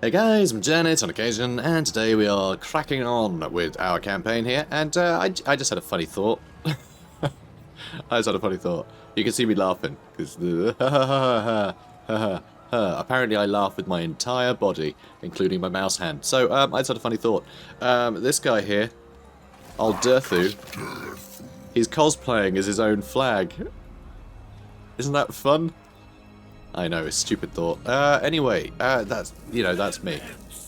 Hey guys, I'm Janet on occasion, and today we are cracking on with our campaign here, and I just had a funny thought. I just had a funny thought. You can see me laughing, because apparently I laugh with my entire body, including my mouse hand. So, I just had a funny thought. This guy here, old Dirthu, he's cosplaying as his own flag. Isn't that fun? I know, it's a stupid thought. Anyway, that's me.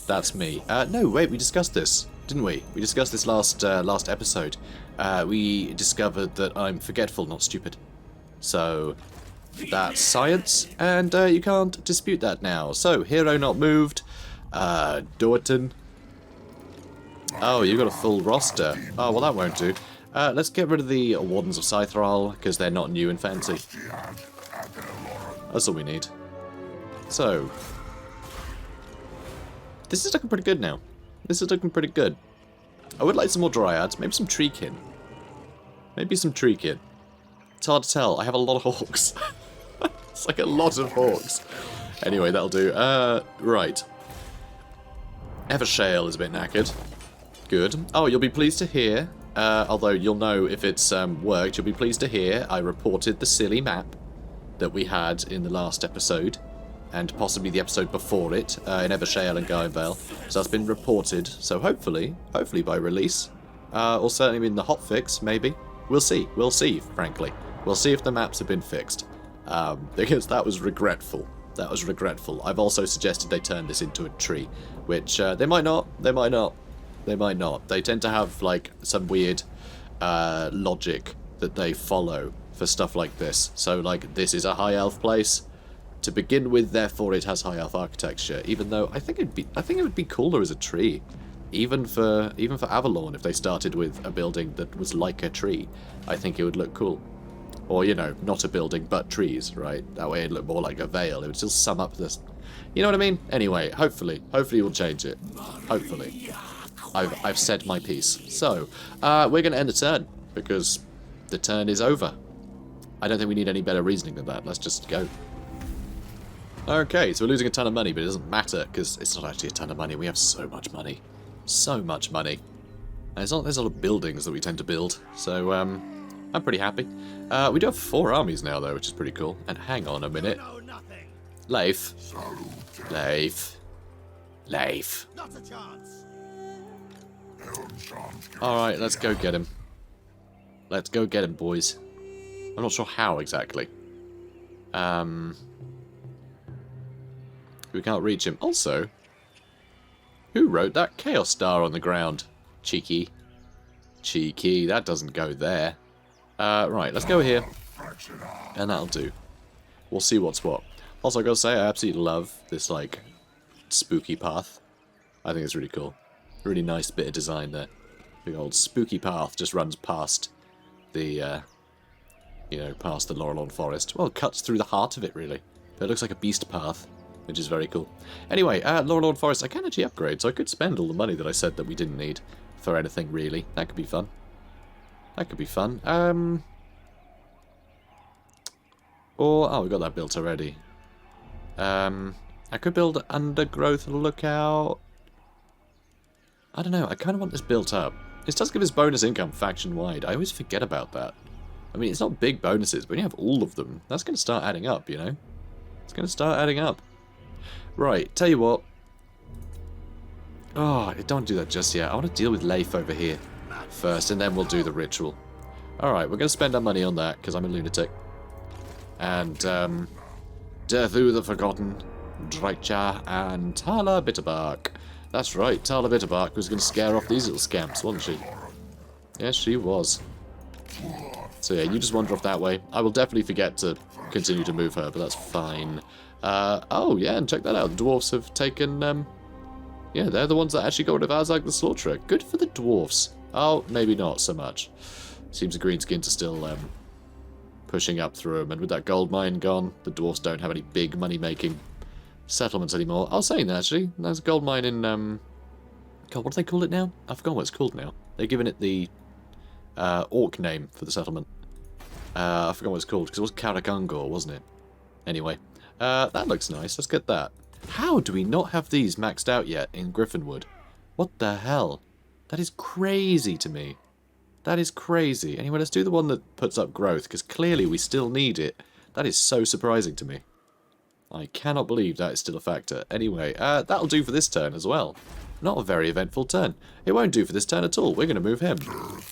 That's me. No, wait, we discussed this, didn't we? We discussed this last episode. We discovered that I'm forgetful, not stupid. So, that's science, and you can't dispute that now. So, hero not moved. Dorton. Oh, you got a full roster. Oh, well, that won't do. Let's get rid of the Wardens of Scythrall, because they're not new and fancy. That's all we need. So, this is looking pretty good now. This is looking pretty good. I would like some more Dryads, maybe some Treekin. Maybe some Treekin. It's hard to tell, I have a lot of Hawks. It's like a lot of Hawks. Anyway, that'll do. Right. Evershale is a bit knackered. Good. Oh, you'll be pleased to hear, although you'll know if it's worked, you'll be pleased to hear I reported the silly map that we had in the last episode, and possibly the episode before it, in Evershale and Gainvale. So that's been reported, so hopefully by release, or certainly in the hotfix, maybe. We'll see, frankly. We'll see if the maps have been fixed. Because that was regretful. That was regretful. I've also suggested they turn this into a tree, which they might not, they might not. They might not. They tend to have, like, some weird logic that they follow for stuff like this. So, like, this is a high elf place to begin with, therefore it has high elf architecture. Even though I think it would be cooler as a tree, even for Avalon, if they started with a building that was like a tree. I think it would look cool. Or, you know, not a building but trees, right? That way it'd look more like a veil. It would still sum up this. You know what I mean? Anyway, hopefully we'll change it. Hopefully. I've said my piece. So, we're going to end the turn because the turn is over. I don't think we need any better reasoning than that. Let's just go. Okay, so we're losing a ton of money, but it doesn't matter, because it's not actually a ton of money. We have so much money. So much money. And there's a lot of buildings that we tend to build, so I'm pretty happy. We do have 4 armies now, though, which is pretty cool. And hang on a minute. Leif. Not a chance. Alright, let's go get him. Let's go get him, boys. I'm not sure how exactly. We can't reach him. Also, who wrote that Chaos Star on the ground? Cheeky. Cheeky. That doesn't go there. Right, let's go here. And that'll do. We'll see what's what. Also, I gotta say, I absolutely love this, like, spooky path. I think it's really cool. Really nice bit of design there. Big old spooky path just runs past the, past the Laurelorn Forest. Well, it cuts through the heart of it, really. But it looks like a beast path, which is very cool. Anyway, Laurelorn Forest, I can actually upgrade, so I could spend all the money that I said that we didn't need for anything, really. That could be fun. That could be fun. Oh, we got that built already. I could build Undergrowth Lookout. I don't know, I kind of want this built up. This does give us bonus income faction-wide. I always forget about that. I mean, it's not big bonuses, but when you have all of them, that's going to start adding up, you know? It's going to start adding up. Right, tell you what. Oh, don't do that just yet. I want to deal with Leif over here first, and then we'll do the ritual. Alright, we're going to spend our money on that, because I'm a lunatic. And, Dirthu the Forgotten, Drycha, and Tala Bitterbark. That's right, Tala Bitterbark was going to scare off these little scamps, wasn't she? Yes, she was. So yeah, you just wander off that way. I will definitely forget to continue to move her, but that's fine. Oh yeah, and check that out. The dwarfs have taken, yeah, they're the ones that actually got rid of Azhag the Slaughterer. Good for the dwarfs. Oh, maybe not so much. Seems the Greenskins are still, pushing up through them, and with that gold mine gone, the dwarfs don't have any big money-making settlements anymore. I was saying that, actually. There's a gold mine in, God, what do they call it now? I've forgotten what it's called now. They've given it the, orc name for the settlement. I forgot what it's called, because it was Karakangor, wasn't it? Anyway, that looks nice. Let's get that. How do we not have these maxed out yet in Griffinwood? What the hell? That is crazy to me. That is crazy. Anyway, let's do the one that puts up growth, because clearly we still need it. That is so surprising to me. I cannot believe that is still a factor. Anyway, that'll do for this turn as well. Not a very eventful turn. It won't do for this turn at all. We're going to move him.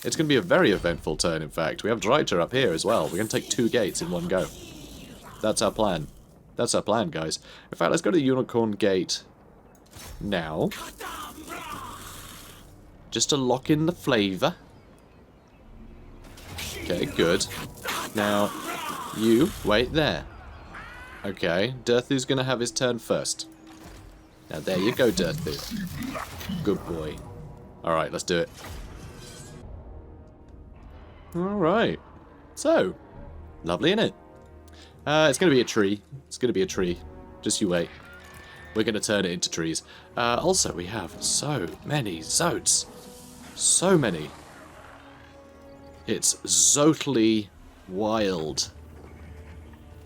It's going to be a very eventful turn, in fact. We have Drycha up here as well. We're going to take 2 gates in one go. That's our plan. That's our plan, guys. In fact, let's go to the Unicorn Gate now. Just to lock in the flavour. Okay, good. Now, you wait there. Okay, Dirthu's going to have his turn first. Now, there you go, Dirthu. Good boy. Alright, let's do it. Alright. So, lovely, innit? It's going to be a tree. It's going to be a tree. Just you wait. We're going to turn it into trees. Also, we have so many Zotes. So many. It's Zotely wild.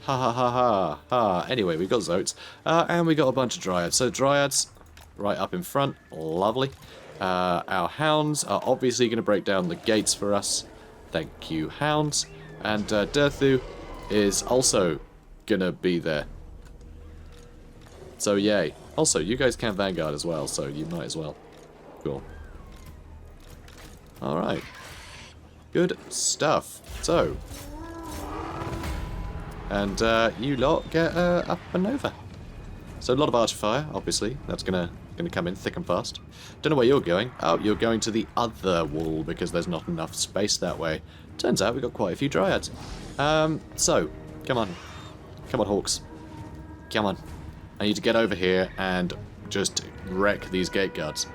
Ha ha ha ha ha. Anyway, we got Zotes. And we got a bunch of Dryads. So Dryads right up in front. Lovely. Our Hounds are obviously going to break down the gates for us. Thank you, Hounds. And Dirthu is also going to be there. So yay. Also, you guys can Vanguard as well, so you might as well. Cool. Alright. Good stuff. So. And you lot get up and over. So a lot of Archer Fire, obviously. That's gonna come in thick and fast. Don't know where you're going. Oh, you're going to the other wall because there's not enough space that way. Turns out we've got quite a few Dryads. So, come on. Come on, Hawks. Come on. I need to get over here and just wreck these gate guards.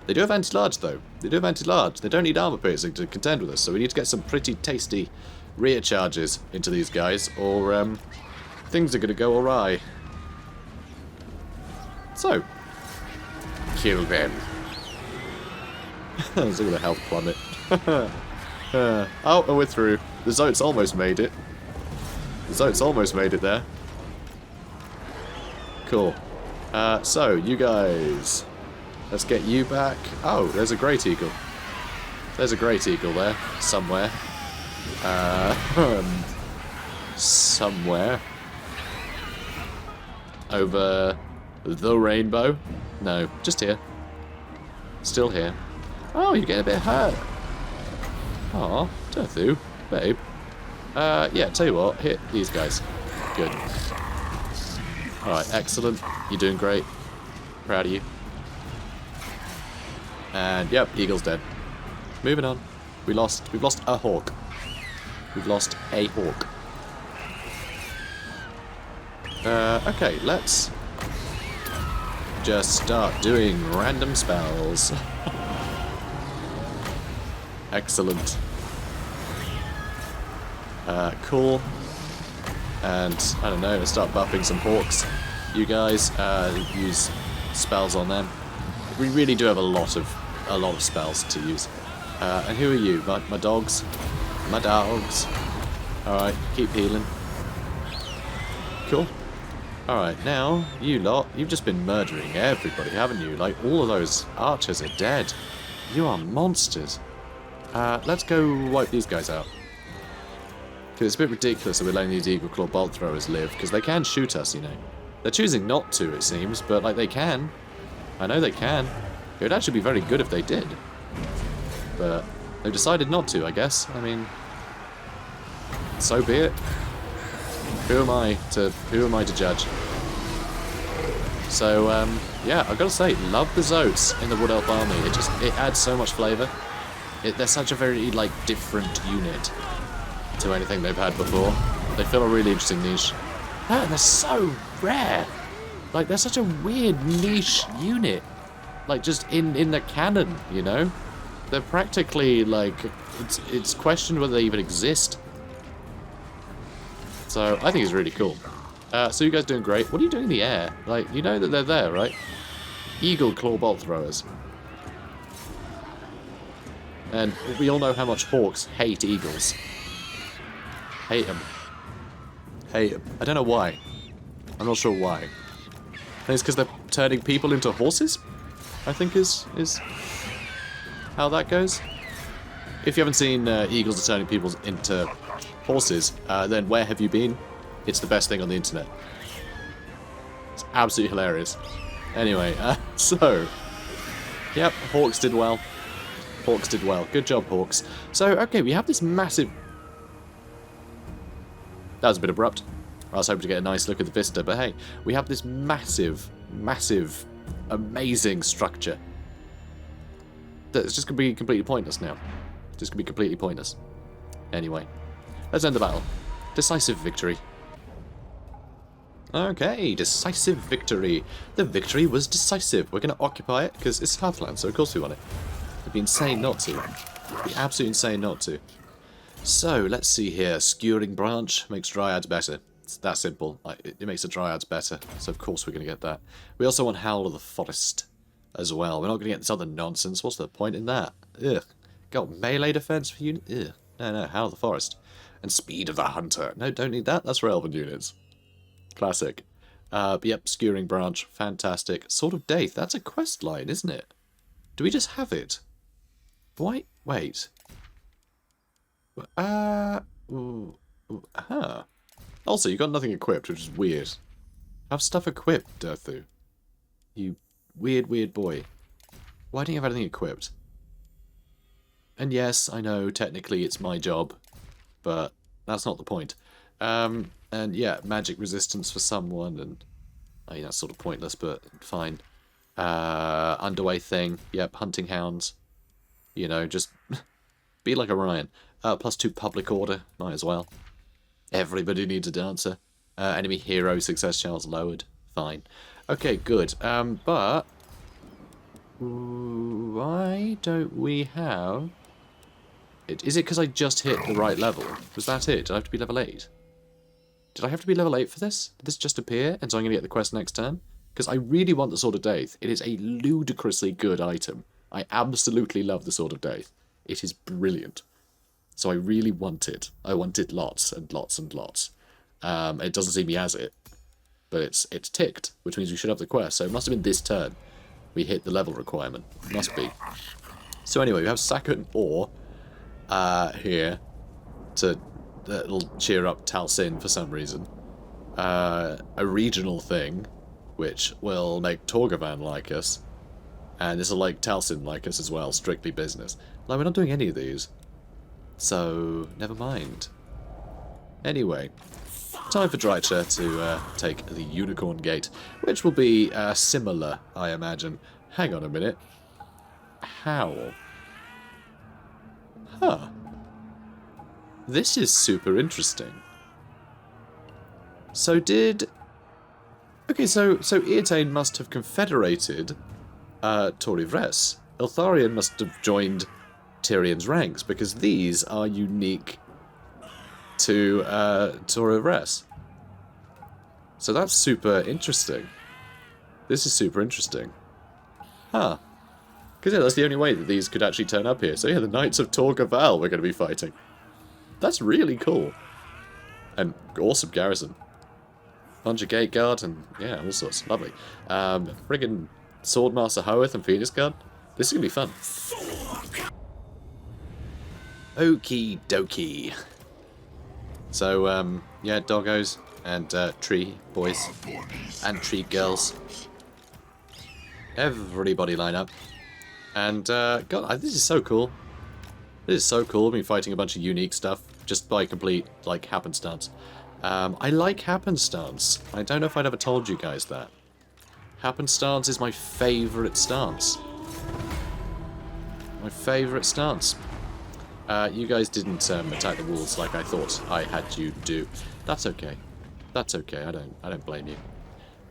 They do have anti-large, though. They do have anti-large. They don't need armor piercing to contend with us, so we need to get some pretty tasty rear charges into these guys, or things are going to go awry. So, kill them. Look at the health plummet. Oh, and we're through. The Zotes almost made it. The Zotes almost made it there. Cool. So, you guys. Let's get you back. Oh, there's a Great Eagle. There's a Great Eagle there, somewhere. Somewhere. Over the rainbow? No, just here. Still here. Oh, you get a bit hurt. Aw, Dirthu, babe. Yeah, tell you what, hit these guys. Good. Alright, excellent. You're doing great. Proud of you. And yep, Eagle's dead. Moving on. We've lost a hawk. We've lost a hawk. Okay, let's just start doing random spells. Excellent. Cool. And I don't know, let's start buffing some hawks. You guys use spells on them. We really do have a lot of spells to use. And who are you? My dogs? My dogs. Alright, keep healing. Cool. Alright, now, you lot, you've just been murdering everybody, haven't you? Like, all of those archers are dead. You are monsters. Let's go wipe these guys out. Because it's a bit ridiculous that we're letting these Eagle Claw Bolt Throwers live, because they can shoot us, you know. They're choosing not to, it seems, but, like, they can. I know they can. It would actually be very good if they did. But they've decided not to, I guess. I mean, so be it. Who am I to judge? So, yeah, I've got to say, love the Zotes in the Wood Elf army. It adds so much flavour. They're such a very, like, different unit to anything they've had before. They fill a really interesting niche. Oh, and they're so rare. Like, they're such a weird niche unit. Like, just in the canon, you know? They're practically, like, it's questioned whether they even exist. So, I think it's really cool. So you guys doing great. What are you doing in the air? Like, you know that they're there, right? Eagle Claw Bolt Throwers. And we all know how much hawks hate eagles. Hate them. Hate them. I don't know why. I'm not sure why. And it's because they're turning people into horses, I think is how that goes. If you haven't seen eagles are turning people into horses, then where have you been? It's the best thing on the internet. It's absolutely hilarious. Anyway, so... Yep, Hawks did well. Hawks did well. Good job, Hawks. So, okay, we have this massive... That was a bit abrupt. I was hoping to get a nice look at the vista, but hey, we have this massive, amazing structure that's just going to be completely pointless now. Just going to be completely pointless. Anyway, let's end the battle. Decisive victory. Okay, decisive victory. The victory was decisive. We're going to occupy it because it's Hearthland, so of course we want it. It'd be insane not to. It'd be absolutely insane not to. So, let's see here. Skewering Branch makes Dryads better. It's that simple. It makes the Dryads better, so of course we're going to get that. We also want Howl of the Forest as well. We're not going to get this other nonsense. What's the point in that? Ugh. Got melee defense for unit? Ugh. No, Howl of the Forest. And Speed of the Hunter. No, don't need that. That's for elven units. Classic. But yep, Skewering Branch. Fantastic. Sword of Daith. That's a quest line, isn't it? Do we just have it? Why? Wait. Also, you got nothing equipped, which is weird. Have stuff equipped, Dirthu. You weird boy. Why don't you have anything equipped? And yes, I know, technically it's my job, but that's not the point. And yeah, magic resistance for someone, and I mean, that's sort of pointless, but fine. Underway thing, yep, hunting hounds. You know, just be like Orion. +2 public order, might as well. Everybody needs a dancer. Enemy hero success chance lowered. Fine. Okay, good. But why don't we have... Is it because I just hit the right level? Was that it? Did I have to be level 8? Did I have to be level 8 for this? Did this just appear? And so I'm going to get the quest next turn? Because I really want the Sword of Daith. It is a ludicrously good item. I absolutely love the Sword of Daith. It is brilliant. So I really want it. I want it lots and lots and lots. It doesn't seem he has it. But it's ticked, which means we should have the quest. So it must have been this turn we hit the level requirement. Must be. So anyway, we have Sakut Ore here to that'll cheer up Talsin for some reason. A regional thing, which will make Torgavan like us. And this will make Talsin like us as well, strictly business. Like, we're not doing any of these. So, never mind. Anyway, time for Drycha to take the Unicorn Gate, which will be similar, I imagine. Hang on a minute. How? Huh. This is super interesting. So did... Okay, so Eotane must have confederated Torivress. Eltharion must have joined Tyrion's ranks, because these are unique to Torivress. So that's super interesting. This is super interesting. Huh. Because yeah, that's the only way that these could actually turn up here. So yeah, the Knights of Torgaval we're going to be fighting. That's really cool. And awesome garrison. Bunch of Gate Guard and yeah, all sorts. Lovely. Friggin' Swordmaster Hoeth and Phoenix Guard. This is going to be fun. Okie dokie. So, yeah, doggos and tree boys and tree girls. Everybody line up. And, God, this is so cool. This is so cool. I've been fighting a bunch of unique stuff just by complete, like, happenstance. I like happenstance. I don't know if I'd ever told you guys that. Happenstance is my favourite stance. My favourite stance. You guys didn't attack the walls like I thought I had you do. That's okay. That's okay. I don't blame you.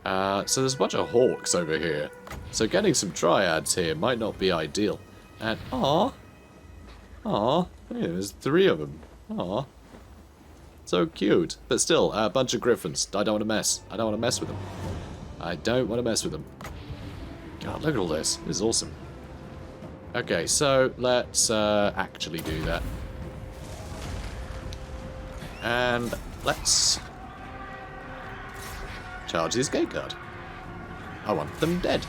So there's a bunch of hawks over here. So getting some dryads here might not be ideal. And yeah, there's 3 of them. Aw. So cute. But still, a bunch of griffins. I don't want to mess. I don't want to mess with them. I don't want to mess with them. God, look at all this. This is awesome. Okay, so let's actually do that. And let's charge this gate guard. I want them dead.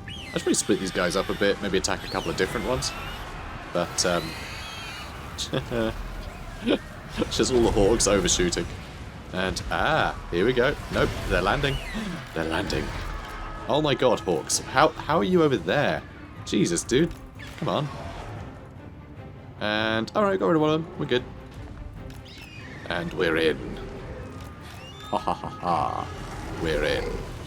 I should probably split these guys up a bit, maybe attack a couple of different ones. But, just all the hawks overshooting. And, here we go. Nope, they're landing. They're landing. Oh my god, hawks. How are you over there? Jesus, dude. Come on. And, alright, got rid of one of them. We're good. And we're in. Ha ha ha ha. We're in.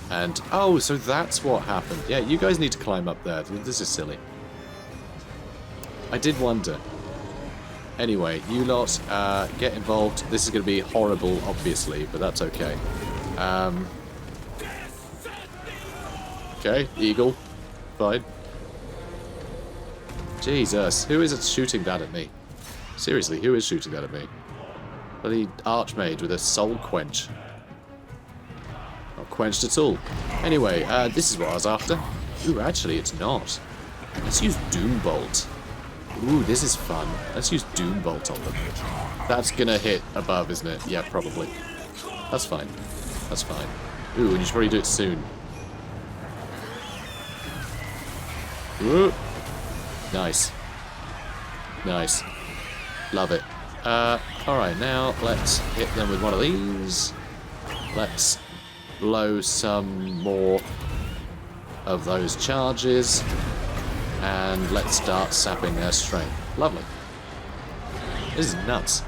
And, oh, so that's what happened. Yeah, you guys need to climb up there. This is silly. I did wonder. Anyway, you lot get involved. This is going to be horrible, obviously, but that's okay. Okay, eagle. Fine. Jesus, who is it shooting that at me? Seriously, who is shooting that at me? Bloody Archmage with a soul quench. Not quenched at all. Anyway, this is what I was after. Ooh, actually, it's not. Let's use Doombolt. Ooh, this is fun. Let's use Doombolt on them. That's gonna hit above, isn't it? Yeah, probably. That's fine. That's fine. Ooh, and you should probably do it soon. Ooh. Nice. Nice. Love it. Alright, now let's hit them with one of these. Let's blow some more of those charges. And let's start sapping their strength. Lovely. This is nuts.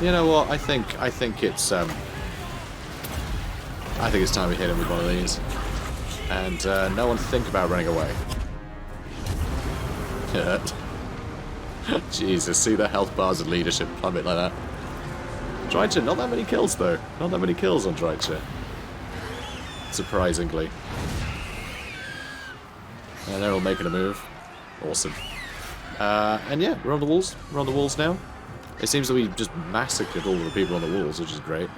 You know what? I think it's time we hit him with one of these. And no one think about running away. Jesus, see the health bars of leadership plummet like that. Drycha, not that many kills though. Not that many kills on Drycha. Surprisingly. And they're all making a move. Awesome. And yeah, we're on the walls. We're on the walls now. It seems that we just massacred all of the people on the walls, which is great.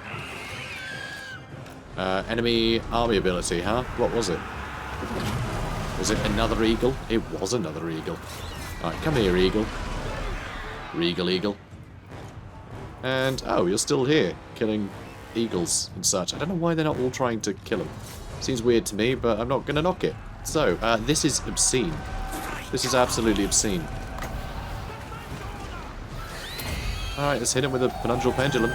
Enemy army ability, huh? What was it? Was it another eagle? It was another eagle. Alright, come here, eagle. Regal eagle. And, oh, you're still here, killing eagles and such. I don't know why they're not all trying to kill him. Seems weird to me, but I'm not going to knock it. So, this is obscene. This is absolutely obscene. Alright, let's hit him with a penundral pendulum.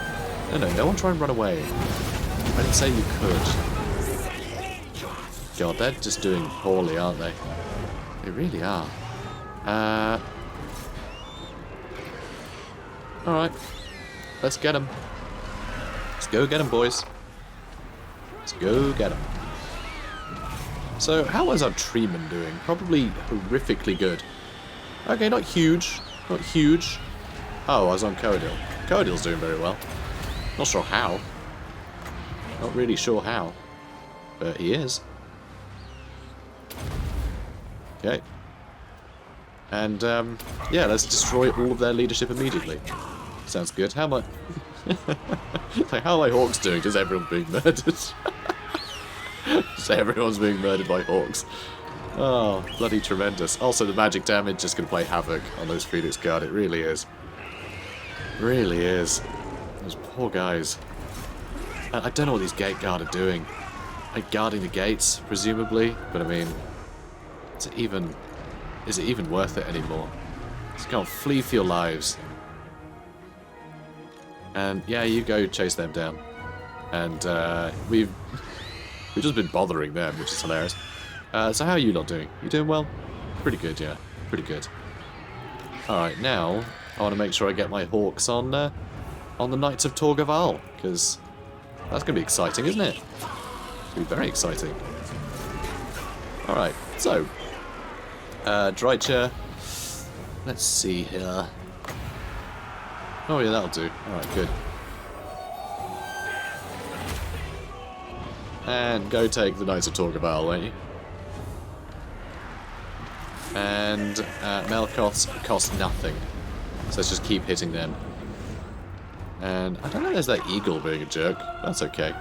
No one try and run away. I didn't say you could. God, they're just doing poorly, aren't they? They really are. Alright. Let's get them. Let's go get them, boys. Let's go get them. So, how is our treeman doing? Probably horrifically good. Okay, not huge. Not huge. Oh, I was on Coadil. Coadil's doing very well. Not sure how. Not really sure how. But he is. Okay. And, yeah, let's destroy all of their leadership immediately. Sounds good. How am I... like, how are my hawks doing? Just everyone being murdered. Just everyone's being murdered by hawks. Oh, bloody tremendous. Also, the magic damage is going to play havoc on those Phoenix Guard. It really is. Really is. Those poor guys. I don't know what these gate guard are doing. Like, guarding the gates, presumably. But, I mean... Is it even worth it anymore? Just go on, flee for your lives. And yeah, you go chase them down. And we've just been bothering them, which is hilarious. So how are you lot doing? You doing well? Pretty good, yeah. Pretty good. Alright, now I want to make sure I get my hawks on the Knights of Torgaval, because that's going to be exciting, isn't it? It's going to be very exciting. Alright, so Drycha. Let's see here. Oh yeah, that'll do. Alright, good. And go take the Knights of Torgaval, won't you? And Melkoths cost nothing. So let's just keep hitting them. And I don't know, there's that eagle being a jerk. That's okay.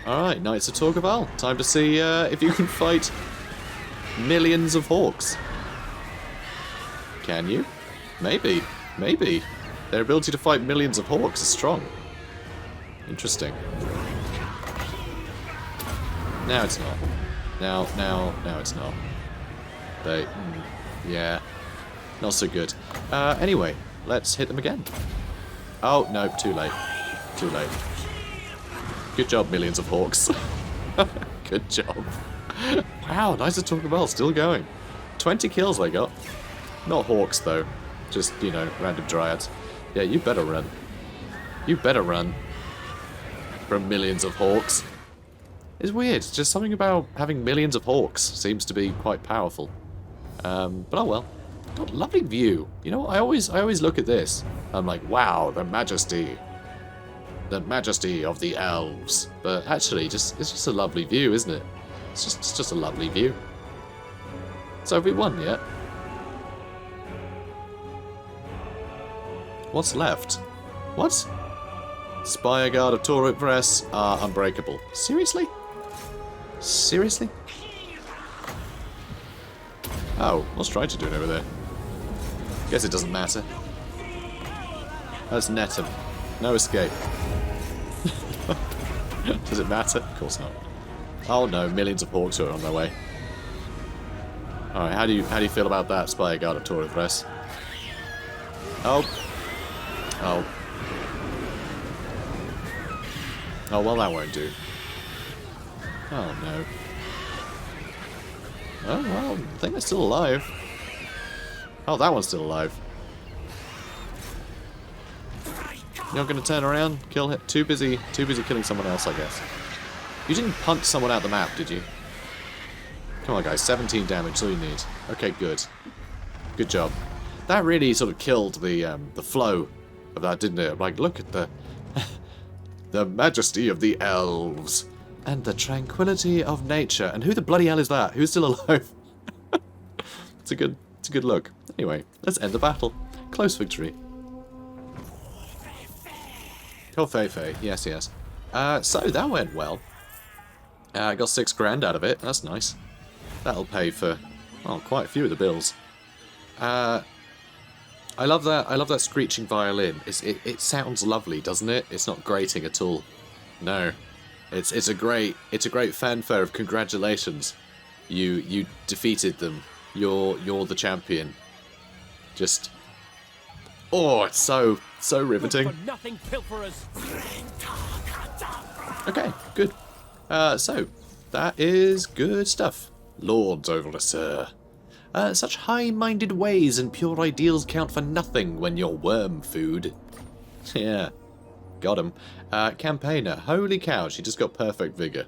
Alright, Knights of Torgaval. Time to see if you can fight millions of hawks. Can you? Maybe. Maybe. Their ability to fight millions of hawks is strong. Interesting. Now it's not. Now it's not. Yeah. Not so good. Anyway, let's hit them again. Oh, no, too late. Too late. Good job, millions of hawks. Good job. Wow, nice to talk about. Still going. 20 kills I got. Not hawks, though. Just, you know, random dryads. Yeah, you better run. You better run. From millions of hawks. It's weird. Just something about having millions of hawks seems to be quite powerful. But oh well. God, lovely view. You know, I always look at this. I'm like, wow, the majesty of the elves. But actually, it's just a lovely view, isn't it? It's just a lovely view. So have we won yet? What's left? What? Spire Guard of Torivress are unbreakable. Seriously? Seriously? Oh, what's Drycha doing over there? Guess it doesn't matter. Let's net him. No escape. Does it matter? Of course not. Oh no, millions of hawks are on their way. Alright, how do you feel about that, Spire Guard of Torivress? Oh. Oh. Oh, well that won't do. Oh no. Oh well, I think they're still alive. Oh, that one's still alive. You're not gonna turn around, kill him. Too busy killing someone else, I guess. You didn't punch someone out the map, did you? Come on, guys, 17 damage, that's all you need. Okay, good. Good job. That really sort of killed the flow of that, didn't it? Like, look at the the majesty of the elves and the tranquility of nature. And who the bloody hell is that? Who's still alive? It's a good look. Anyway, let's end the battle. Close victory. Oh, Fei. Yes. So that went well. I got 6 grand out of it. That's nice. That'll pay for, well, quite a few of the bills. I love that screeching violin. It sounds lovely, doesn't it? It's not grating at all. No, it's a great fanfare of congratulations. You defeated them. You're the champion. Just, oh, it's so riveting. Okay, good. So that is good stuff. Lords Overseer. Such high-minded ways and pure ideals count for nothing when you're worm food. Yeah, got him. Campaigner, holy cow, she just got perfect vigor.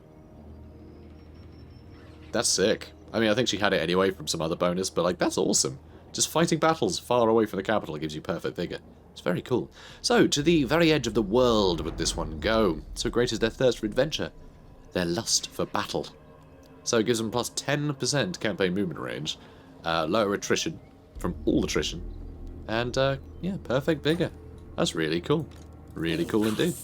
That's sick. I mean, I think she had it anyway from some other bonus, but like, that's awesome. Just fighting battles far away from the capital gives you perfect vigor. It's very cool. So, to the very edge of the world would this one go. So great is their thirst for adventure, their lust for battle. So it gives them plus 10% campaign movement range, lower attrition from all attrition, and yeah, perfect vigor. That's really cool. Really cool indeed.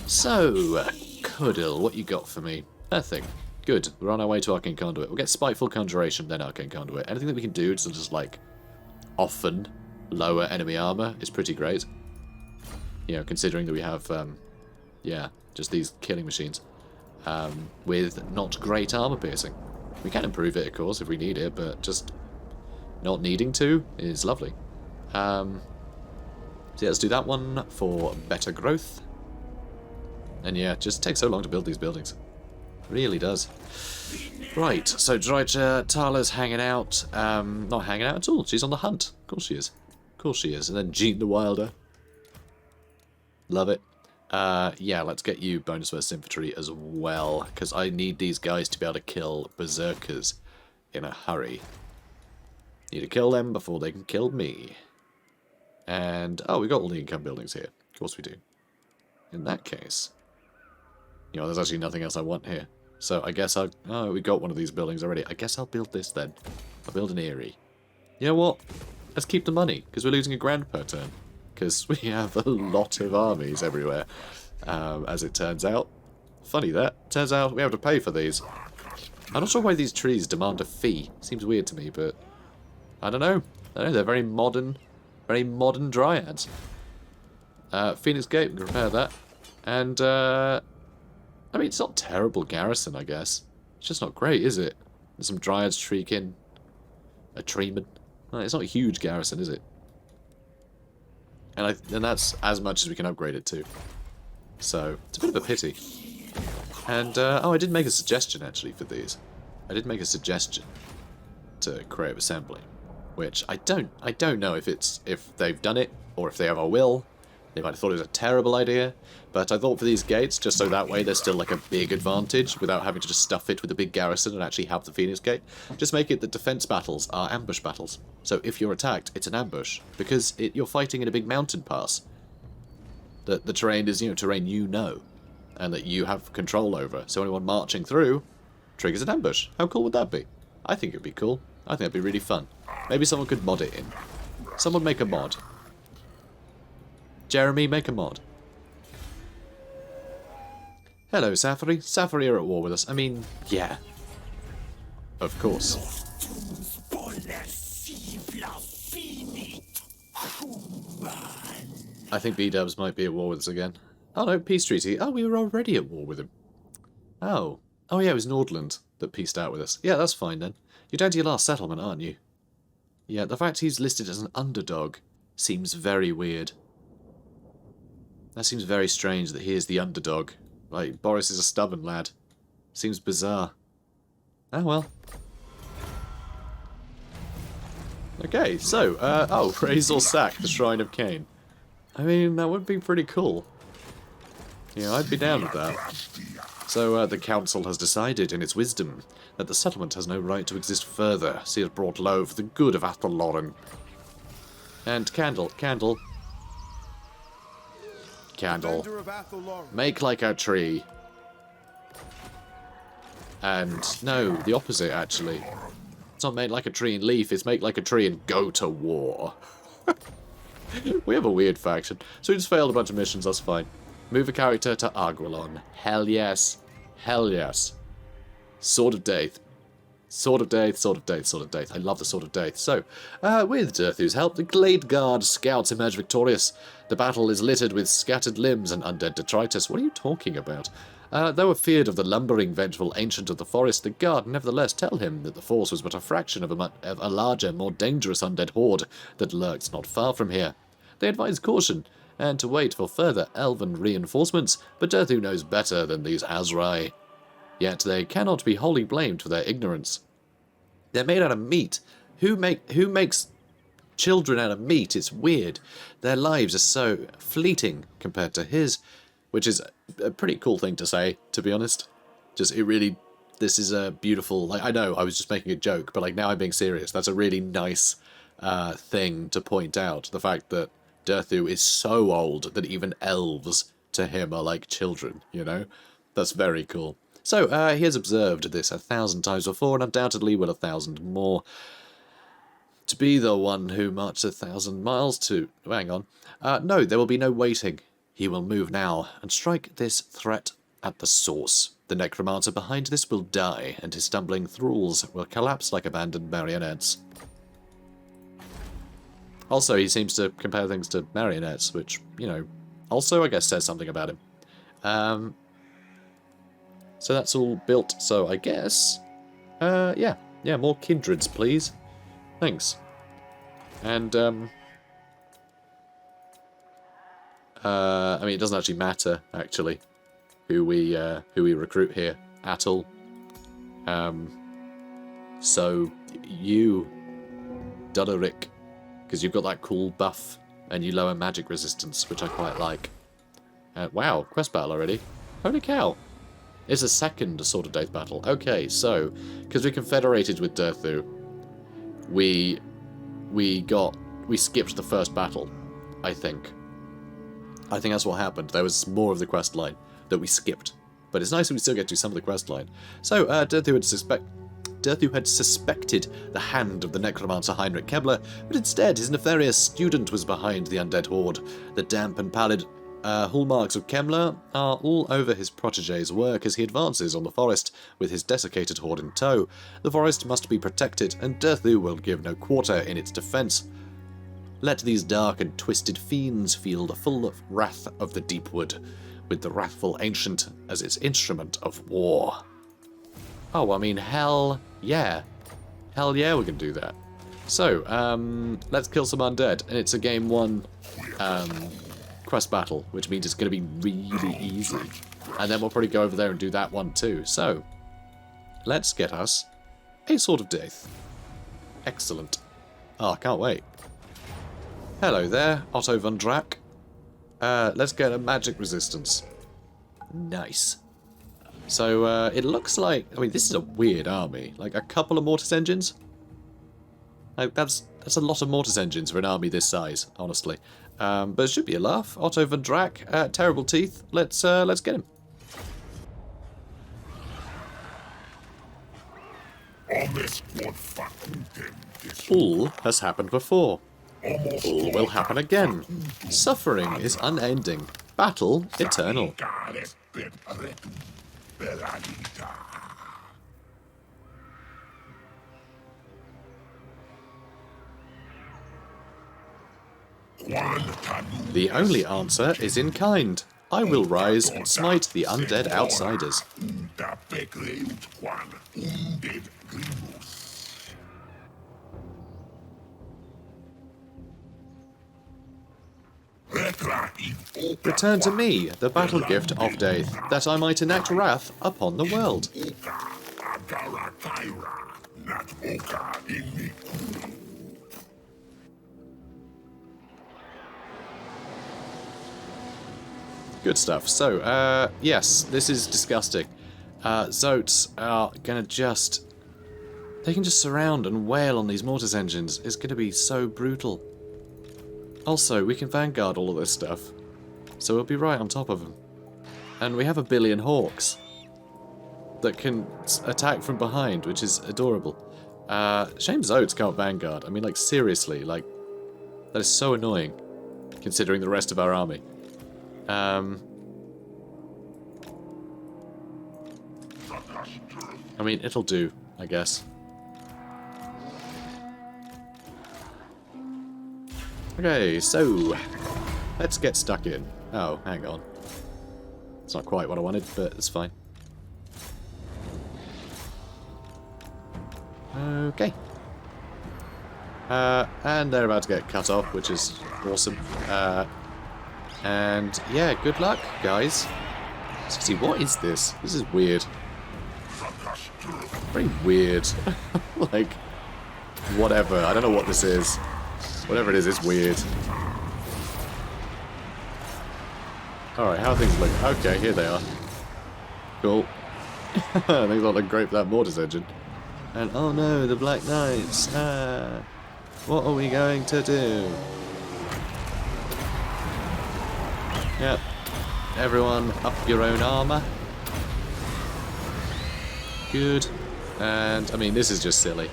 So, Cuddle, what you got for me? Nothing. Good. We're on our way to Arcane Conduit. We'll get Spiteful Conjuration, then Arcane Conduit. Anything that we can do to just, like, often lower enemy armor is pretty great. You know, considering that we have, yeah, just these killing machines. With not great armor piercing. We can improve it, of course, if we need it, but just not needing to is lovely. So yeah, let's do that one for better growth. And yeah, it just takes so long to build these buildings. Really does. Right, so Drycha, Tala's hanging out. Not hanging out at all. She's on the hunt. Of course she is. Of course she is. And then Jean the Wilder. Love it. Yeah, let's get you bonus versus infantry as well, because I need these guys to be able to kill berserkers in a hurry. Need to kill them before they can kill me. And, oh, we've got all the income buildings here. Of course we do. In that case, you know, there's actually nothing else I want here. So I guess oh, we got one of these buildings already. I guess I'll build this then. I'll build an Eyrie. You know what? Let's keep the money, because we're losing a grand per turn. Because we have a lot of armies everywhere, as it turns out. Funny that. Turns out we have to pay for these. I'm not sure why these trees demand a fee. Seems weird to me, but I don't know. They're very modern dryads. Phoenix Gate, we can repair that. And, I mean, it's not a terrible garrison, I guess. It's just not great, is it? There's some dryads shrieking. A treeman. Well, it's not a huge garrison, is it? And that's as much as we can upgrade it to. So, it's a bit of a pity. And, oh, I did make a suggestion, actually, for these. I did make a suggestion to Creative Assembly, which I don't know if they've done it, or if they ever will. They might have thought it was a terrible idea, but I thought for these gates, just so that way there's still like a big advantage without having to just stuff it with a big garrison and actually have the Phoenix Gate, just make it that defense battles are ambush battles. So if you're attacked, it's an ambush, because you're fighting in a big mountain pass. The terrain is, terrain you know, and that you have control over. So anyone marching through triggers an ambush. How cool would that be? I think it'd be cool. I think it'd be really fun. Maybe someone could mod it in. Someone make a mod. Jeremy, make a mod. Hello, Safari. Safari are at war with us. I mean, yeah. Of course. I think B-dubs might be at war with us again. Oh no, peace treaty. Oh, we were already at war with him. Oh. Oh yeah, it was Nordland that peaced out with us. Yeah, that's fine then. You're down to your last settlement, aren't you? Yeah, the fact he's listed as an underdog seems very weird. That seems very strange that he is the underdog. Like, Boris is a stubborn lad. Seems bizarre. Oh well. Okay, so, oh, raise or sack the Shrine of Cain. I mean, that would be pretty cool. Yeah, I'd be down with that. So, the council has decided, in its wisdom, that the settlement has no right to exist further. See it brought low for the good of Athel Loren. And Candle. Make like a tree. And, no, the opposite, actually. It's not make like a tree and leaf, it's make like a tree and go to war. We have a weird faction. So we just failed a bunch of missions, that's fine. Move a character to Aguilon. Hell yes. Hell yes. Sword of Daith. Sword of Daith, Sword of Daith, Sword of Daith. I love the Sword of Daith. So, with Durthu's help, the Glade Guard scouts emerge victorious. The battle is littered with scattered limbs and undead detritus. What are you talking about? Though afeard of the lumbering, vengeful ancient of the forest, the guard nevertheless tell him that the force was but a fraction of a larger, more dangerous undead horde that lurks not far from here. They advise caution, and to wait for further elven reinforcements, but Durthu knows better than these Azrai. Yet they cannot be wholly blamed for their ignorance. They're made out of meat. Who makes children out of meat? It's weird. Their lives are so fleeting compared to his, which is a pretty cool thing to say, to be honest. This is a beautiful, I know, I was just making a joke, but now I'm being serious. That's a really nice thing to point out. The fact that Durthu is so old that even elves to him are like children, That's very cool. So, he has observed this 1,000 times before, and undoubtedly will 1,000 more. To be the one who marched 1,000 miles to... hang on. No, there will be no waiting. He will move now, and strike this threat at the source. The necromancer behind this will die, and his stumbling thralls will collapse like abandoned marionettes. Also, he seems to compare things to marionettes, which, also, I guess, says something about him. So that's all built, so I guess... yeah, more kindreds, please. Thanks. And, I mean, it doesn't actually matter, actually, who we recruit here. Athel. So, you, Dullaric, because you've got that cool buff, and you lower magic resistance, which I quite like. Wow, quest battle already. Holy cow. It's a second Sword of Daith battle. Okay, so, because we confederated with Durthu, we skipped the first battle, I think. I think that's what happened. There was more of the quest line that we skipped. But it's nice that we still get to some of the quest line. So, Durthu had suspected the hand of the necromancer Heinrich Kebler, but instead his nefarious student was behind the undead horde. The damp and pallid hallmarks of Kemler are all over his protege's work as he advances on the forest with his desiccated horde in tow. The forest must be protected, and Durthu will give no quarter in its defence. Let these dark and twisted fiends feel the full wrath of the deep wood. with the wrathful ancient as its instrument of war. Oh, I mean, hell yeah. Hell yeah, we can do that. So, let's kill some undead, and it's a game 1 quest battle, which means it's going to be really easy. And then we'll probably go over there and do that one too. So, let's get us a Sword of Daith. Excellent. Oh, I can't wait. Hello there, Otto von Drack. Let's get a magic resistance. Nice. So, it looks like... I mean, this is a weird army. Like, a couple of Mortis engines? Like, that's a lot of Mortis engines for an army this size, honestly. But it should be a laugh. Otto von Drack, terrible teeth. Let's get him. All has happened before. All will happen again. Suffering is unending. Battle eternal. The only answer is in kind. I will rise and smite the undead outsiders. Return to me the battle gift of Daith, that I might enact wrath upon the world. Good stuff. So, yes, this is disgusting. Zotes are gonna just... They can just surround and wail on these Mortis engines. It's gonna be so brutal. Also, we can vanguard all of this stuff, so we'll be right on top of them. And we have a billion hawks that can attack from behind, which is adorable. Shame Zotes can't vanguard. I mean, like, seriously, like, that is so annoying, considering the rest of our army. I mean, it'll do, I guess. Okay, so let's get stuck in. Oh, hang on. It's not quite what I wanted, but it's fine. Okay. And they're about to get cut off, which is awesome. And yeah, good luck, guys. See, what is this? This is weird. Very weird. Like, whatever. I don't know what this is. Whatever it is, it's weird. Alright, how are things looking? Okay, here they are. Cool. Things don't look great for that Mortis engine. And oh no, the Black Knights. What are we going to do? Yep. Everyone up your own armor. Good. And I mean, this is just silly.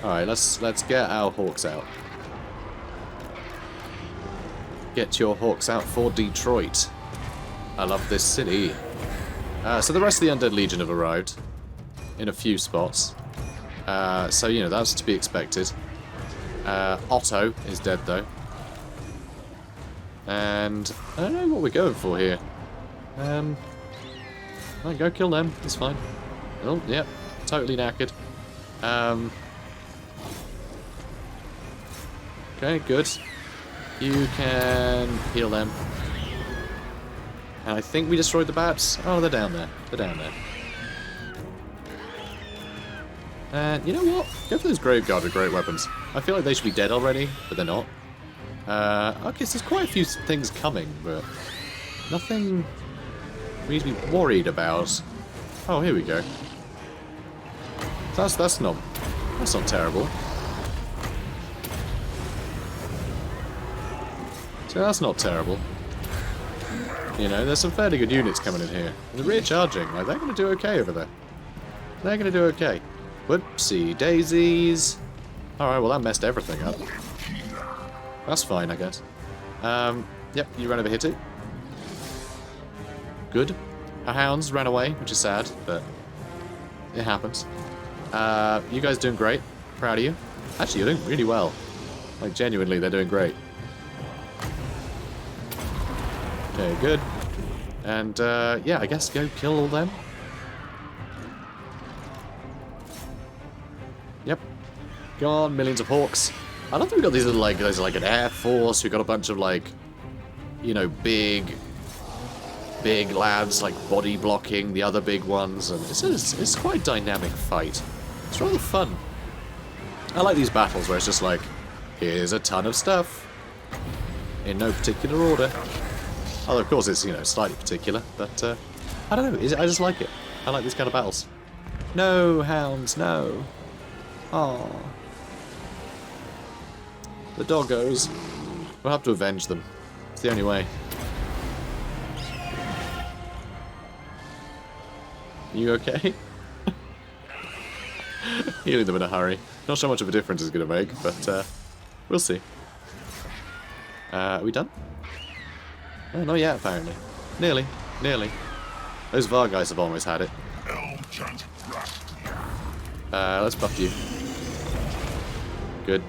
Alright, let's get our hawks out. Get your hawks out for Detroit. I love this city. So the rest of the Undead Legion have arrived in a few spots. So, you know, that's to be expected. Otto is dead, though. And I don't know what we're going for here. Right, go kill them. It's fine. Oh, yep. Totally knackered. Okay, good. You can heal them. And I think we destroyed the bats. Oh, they're down there. They're down there. And you know what? Go for those Graveguard with great weapons. I feel like they should be dead already, but they're not. Okay, so there's quite a few things coming, but nothing we need to be worried about. Oh, here we go. That's not terrible. So that's not terrible. You know, there's some fairly good units coming in here. The rear charging, like, they're going to do okay over there. They're going to do okay. Whoopsie daisies. Alright, well that messed everything up. That's fine, I guess. Yep, you ran over here too. Good. Our hounds ran away, which is sad, but it happens. You guys doing great. Proud of you. Actually, you're doing really well. Like, genuinely, they're doing great. Okay, good. And, yeah, I guess go kill all them. Yep. Go on, millions of hawks. I love that we got these little, like, there's like an air force. We got a bunch of, like, you know, big lads, like, body blocking the other big ones. And it's quite a dynamic fight. It's rather fun. I like these battles where it's just like, here's a ton of stuff. In no particular order. Although, of course, it's, you know, slightly particular. But, I don't know. I just like it. I like these kind of battles. No, hounds, no. Aww. The doggos. We'll have to avenge them. It's the only way. You okay? Healing them in a hurry. Not sure much of a difference it's going to make, but we'll see. Are we done? Oh, not yet, apparently. Nearly. Nearly. Those Var guys have almost had it. Let's buff you. Good.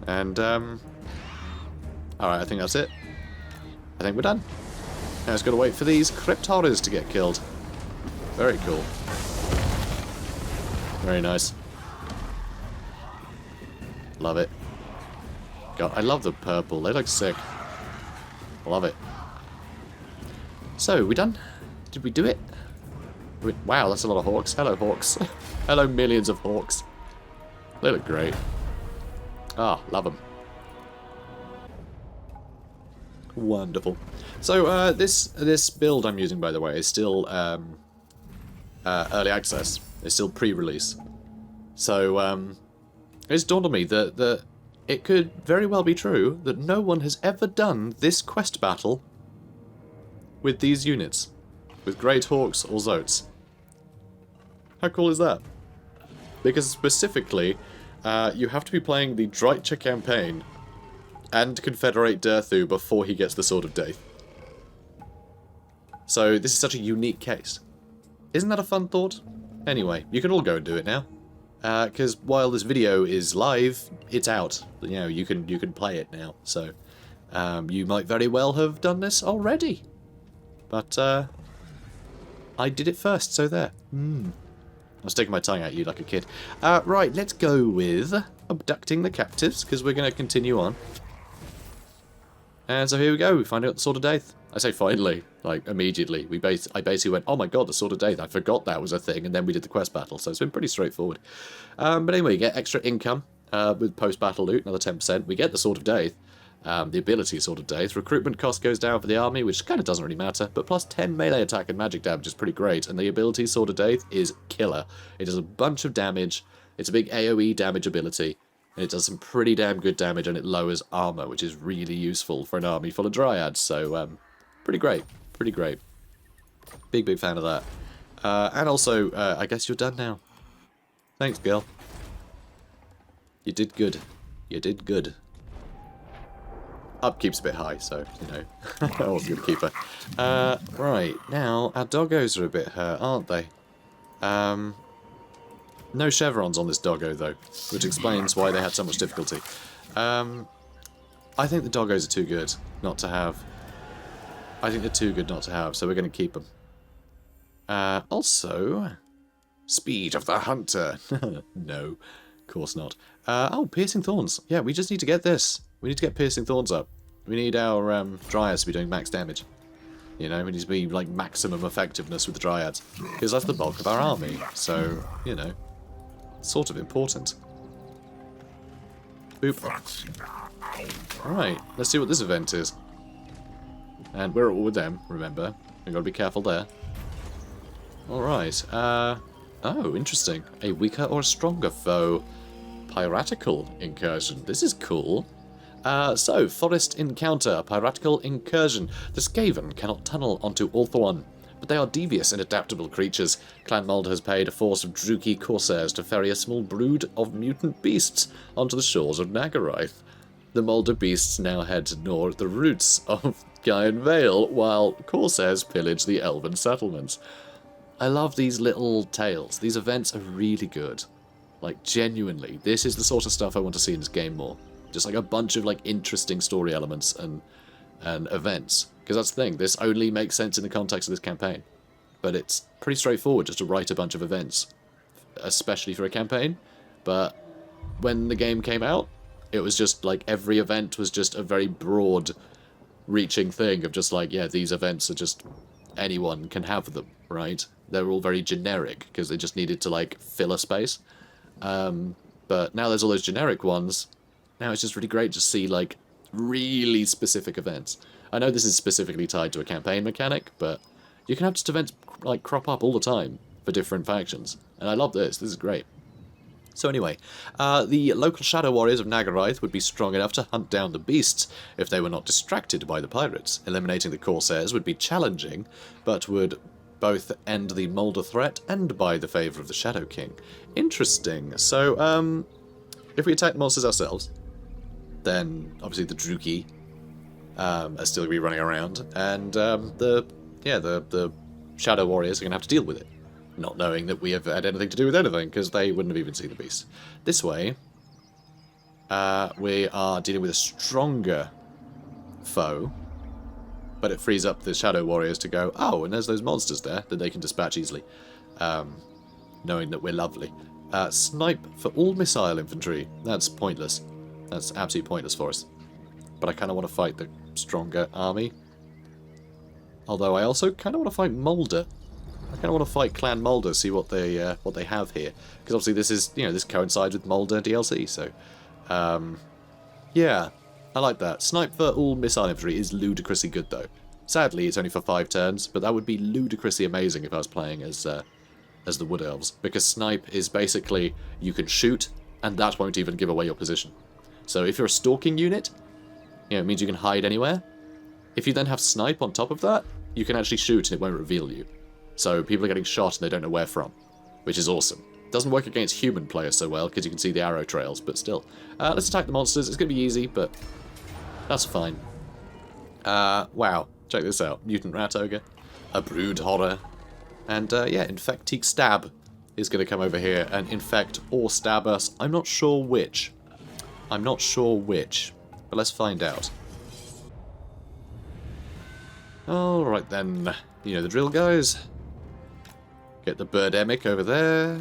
And, alright, I think that's it. I think we're done. Now it's got to wait for these crypt horrors to get killed. Very cool. Very nice. Love it. God, I love the purple. They look sick. Love it. So, we done? Did we do it? Wow, that's a lot of hawks. Hello, hawks. Hello, millions of hawks. They look great. Ah, love them. Wonderful. So, this build I'm using, by the way, is still early access. It's still pre-release. So, it's dawned on me that it could very well be true that no one has ever done this quest battle with these units. With Great Hawks or Zotes. How cool is that? Because specifically, you have to be playing the Drycha campaign and Confederate Durthu before he gets the Sword of Daith. So this is such a unique case. Isn't that a fun thought? Anyway, you can all go and do it now. Because while this video is live, it's out. You know, you can play it now. So you might very well have done this already. But I did it first, so there. I was sticking my tongue at you like a kid. Right, let's go with abducting the captives, because we're going to continue on. And so here we go, we find out the Sword of Daith. I say finally, like immediately. I basically went, oh my god, the Sword of Daith, I forgot that was a thing, and then we did the quest battle, so it's been pretty straightforward. But anyway, you get extra income with post-battle loot, another 10%. We get the Sword of Daith, the ability Sword of Daith. Recruitment cost goes down for the army, which kind of doesn't really matter, but plus 10 melee attack and magic damage is pretty great, and the ability Sword of Daith is killer. It does a bunch of damage, it's a big AoE damage ability, and it does some pretty damn good damage, and it lowers armor, which is really useful for an army full of dryads, so pretty great, pretty great. Big fan of that. And also, I guess you're done now. Thanks, girl. You did good. You did good. Upkeep's a bit high, so, you know, I wasn't going to keep her. Right, now, our doggos are a bit hurt, aren't they? No chevrons on this doggo, though, which explains why they had so much difficulty. I think the doggos are too good not to have. I think they're too good not to have, so we're going to keep them. Also, speed of the hunter. No, of course not. Oh, piercing thorns. Yeah, we just need to get this. We need to get piercing thorns up. We need our dryads to be doing max damage. You know, we need to be like maximum effectiveness with the dryads. Because that's the bulk of our army. So, you know, it's sort of important. Boop. Alright, let's see what this event is. And we're all with them, remember. We've got to be careful there. Alright, oh, interesting. A weaker or a stronger foe. Piratical incursion. This is cool. So, forest encounter, piratical incursion. The Skaven cannot tunnel onto Ulthuan, but they are devious and adaptable creatures. Clan Mold has paid a force of Druchii corsairs to ferry a small brood of mutant beasts onto the shores of Nagaraith. The Moulder beasts now head to gnaw at the roots of Gaian Vale, while corsairs pillage the elven settlements. I love these little tales. These events are really good. Like, genuinely, this is the sort of stuff I want to see in this game more. Just like a bunch of like interesting story elements and and events. Because that's the thing, this only makes sense in the context of this campaign. But it's pretty straightforward just to write a bunch of events, especially for a campaign. But when the game came out, it was just like every event was just a very broad reaching thing of just like, yeah, these events are just anyone can have them, right? They're all very generic because they just needed to like fill a space. But now there's all those generic ones. Now it's just really great to see like really specific events. I know this is specifically tied to a campaign mechanic, but you can have just events like crop up all the time for different factions. And I love this. This is great. So anyway, the local Shadow Warriors of Nagaraith would be strong enough to hunt down the beasts if they were not distracted by the pirates. Eliminating the Corsairs would be challenging, but would both end the Moulder threat and buy the favour of the Shadow King. Interesting. So, if we attack the monsters ourselves, then obviously the Drycha are still going to be running around, and the Shadow Warriors are going to have to deal with it. Not knowing that we have had anything to do with anything, because they wouldn't have even seen the beast. This way, we are dealing with a stronger foe, but it frees up the Shadow Warriors to go, oh, and there's those monsters there that they can dispatch easily, knowing that we're lovely. Snipe for all missile infantry. That's pointless. That's absolutely pointless for us. But I kind of want to fight the stronger army. Although I also kind of want to fight Moulder. I kind of want to fight Clan Moulder, see what they have here, because obviously this is, you know, this coincides with Moulder DLC. So, yeah, I like that. Snipe for all missile infantry is ludicrously good though. Sadly, it's only for 5 turns, but that would be ludicrously amazing if I was playing as the Wood Elves, because snipe is basically you can shoot, and that won't even give away your position. So if you're a stalking unit, you know, it means you can hide anywhere. If you then have snipe on top of that, you can actually shoot and it won't reveal you. So people are getting shot and they don't know where from, which is awesome. Doesn't work against human players so well because you can see the arrow trails, but still. Let's attack the monsters. It's going to be easy, but that's fine. Wow, check this out. Mutant Rat Ogre, a Brood Horror, and yeah, Infectique Stab is going to come over here and infect or stab us. I'm not sure which. I'm not sure which, but let's find out. Alright then, you know the drill, guys. Get the Birdemic over there,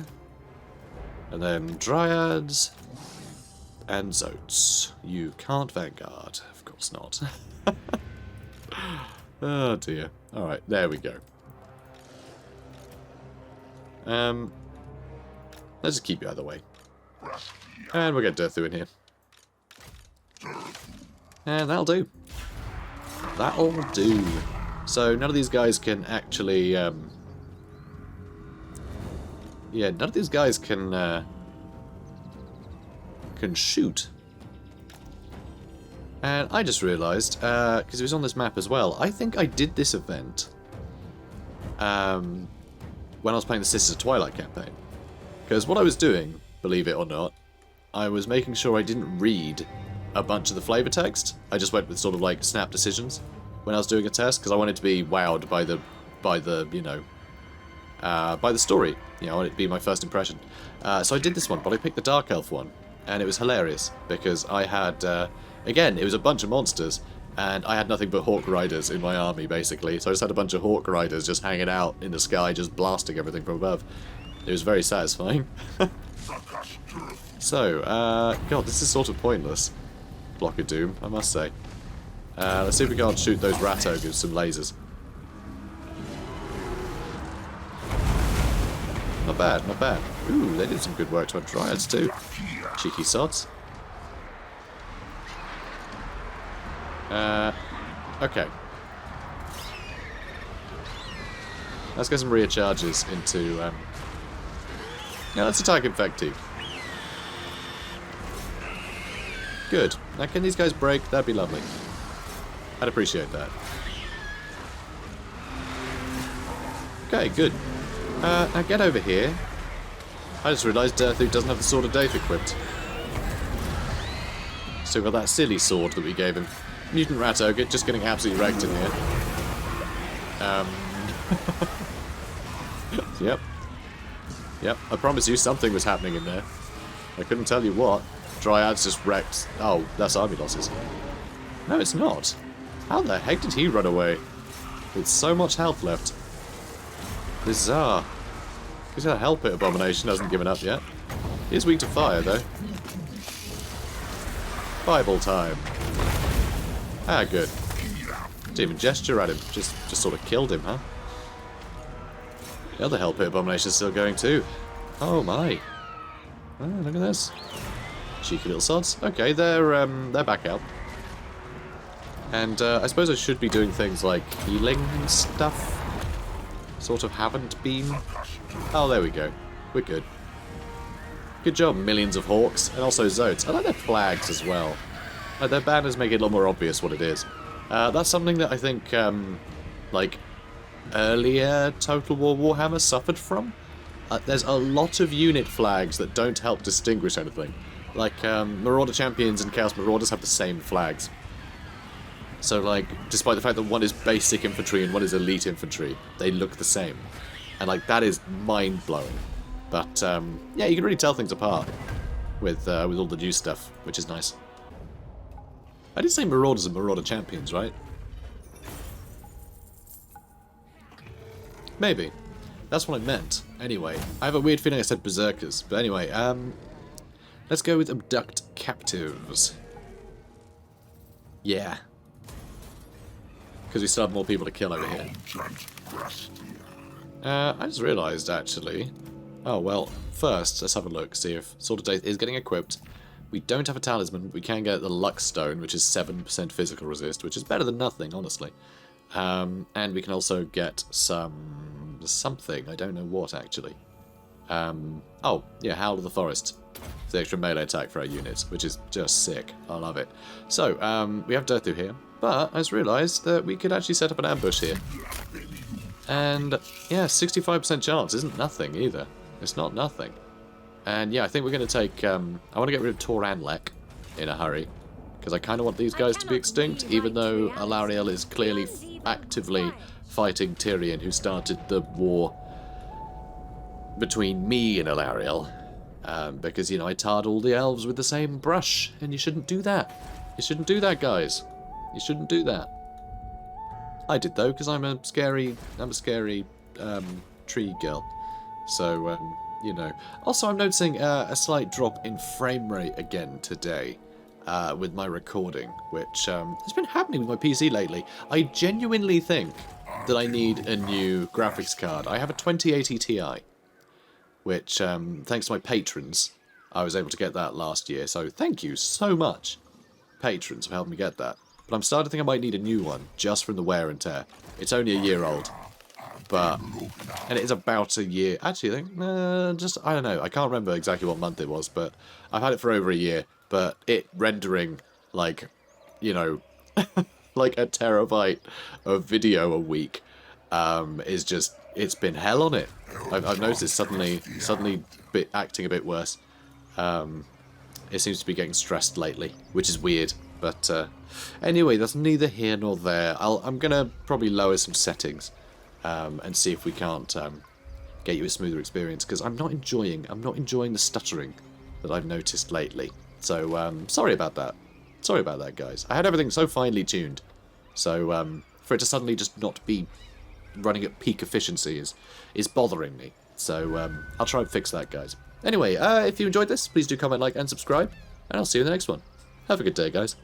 and then Dryads, and Zotes. You can't Vanguard, of course not. Oh dear. Alright, there we go. Let's just keep you out of the way. And we'll get Daith in here. And that'll do. That'll do. So none of these guys can actually, yeah, none of these guys can shoot. And I just realised, because it was on this map as well, I think I did this event when I was playing the Sisters of Twilight campaign. Because what I was doing, believe it or not, I was making sure I didn't read a bunch of the flavor text. I just went with sort of like snap decisions when I was doing a test, because I wanted to be wowed by the you know, by the story. You know, I wanted it to be my first impression. So I did this one, but I picked the Dark Elf one, and it was hilarious because I had, again, it was a bunch of monsters, and I had nothing but Hawk Riders in my army, basically. So I just had a bunch of Hawk Riders just hanging out in the sky, just blasting everything from above. It was very satisfying. So, God, this is sort of pointless. Block of Doom, I must say. Let's see if we can't shoot those rat ogres with some lasers. Not bad, not bad. Ooh, they did some good work to our Dryads too. Cheeky sods. Okay. Let's get some rear charges into, yeah, let's attack Infectique. Good. Now, can these guys break? That'd be lovely. I'd appreciate that. Okay, good. Now get over here. I just realised Daith doesn't have the Sword of Daith equipped. Still got that silly sword that we gave him. Mutant Rat Ogre, just getting absolutely wrecked in here. Yep. Yep, I promise you something was happening in there. I couldn't tell you what. Dryads just wrecked. Oh, that's army losses. No, it's not. How the heck did he run away? With so much health left. Bizarre. He's got a Hell Pit Abomination, hasn't given up yet. He is weak to fire, though. Fireball time. Ah, good. Didn't even gesture at him, just sort of killed him, huh? The other Hell Pit Abomination is still going too. Oh my. Oh, look at this. Cheeky little sods. Okay, they're back out. And I suppose I should be doing things like healing and stuff. Sort of haven't been. Oh, there we go. We're good. Good job, millions of hawks, and also zotes. I like their flags as well. Like, their banners make it a lot more obvious what it is. That's something that I think, like, earlier Total War Warhammer suffered from. There's a lot of unit flags that don't help distinguish anything. Like, Marauder Champions and Chaos Marauders have the same flags. So, like, despite the fact that one is basic infantry and one is elite infantry, they look the same. And, like, that is mind-blowing. But, yeah, you can really tell things apart with all the new stuff, which is nice. I did say Marauders and Marauder Champions, right? Maybe. That's what I meant. Anyway, I have a weird feeling I said Berserkers. But anyway, let's go with Abduct Captives. Yeah. Because we still have more people to kill over here. I just realised, actually. Oh, well, first, let's have a look, see if Sword of Daith is getting equipped. We don't have a talisman. We can get the Luck Stone, which is 7% physical resist, which is better than nothing, honestly. And we can also get something. I don't know what, actually. Oh, yeah, Howl of the Forest. It's the extra melee attack for our units, which is just sick. I love it. So, we have Daith here. But I just realised that we could actually set up an ambush here. And, yeah, 65% chance isn't nothing either. It's not nothing. And, yeah, I think we're going to take... I want to get rid of Toranlek in a hurry. Because I kind of want these guys to be extinct, even though Alariel is clearly actively fighting Tyrion, who started the war between me and Alariel. Because, you know, I tarred all the elves with the same brush. And you shouldn't do that. You shouldn't do that, guys. You shouldn't do that. I did though, because I'm a scary tree girl. So, you know. Also, I'm noticing a slight drop in frame rate again today with my recording, which has been happening with my PC lately. I genuinely think that I need a new graphics card. I have a 2080 Ti, which, thanks to my patrons, I was able to get that last year. So, thank you so much, patrons, for helping me get that. But I'm starting to think I might need a new one, just from the wear and tear. It's only a year old. But, and it is about a year. Actually, I think, I don't know. I can't remember exactly what month it was, but I've had it for over a year. But it rendering, like, you know, like a terabyte of video a week is just, it's been hell on it. I've noticed it's suddenly acting a bit worse. It seems to be getting stressed lately, which is weird. But anyway, that's neither here nor there. I'm going to probably lower some settings and see if we can't get you a smoother experience, because I'm not enjoying the stuttering that I've noticed lately. So sorry about that. Sorry about that, guys. I had everything so finely tuned. So for it to suddenly just not be running at peak efficiency is bothering me. So I'll try and fix that, guys. Anyway, if you enjoyed this, please do comment, like, and subscribe. And I'll see you in the next one. Have a good day, guys.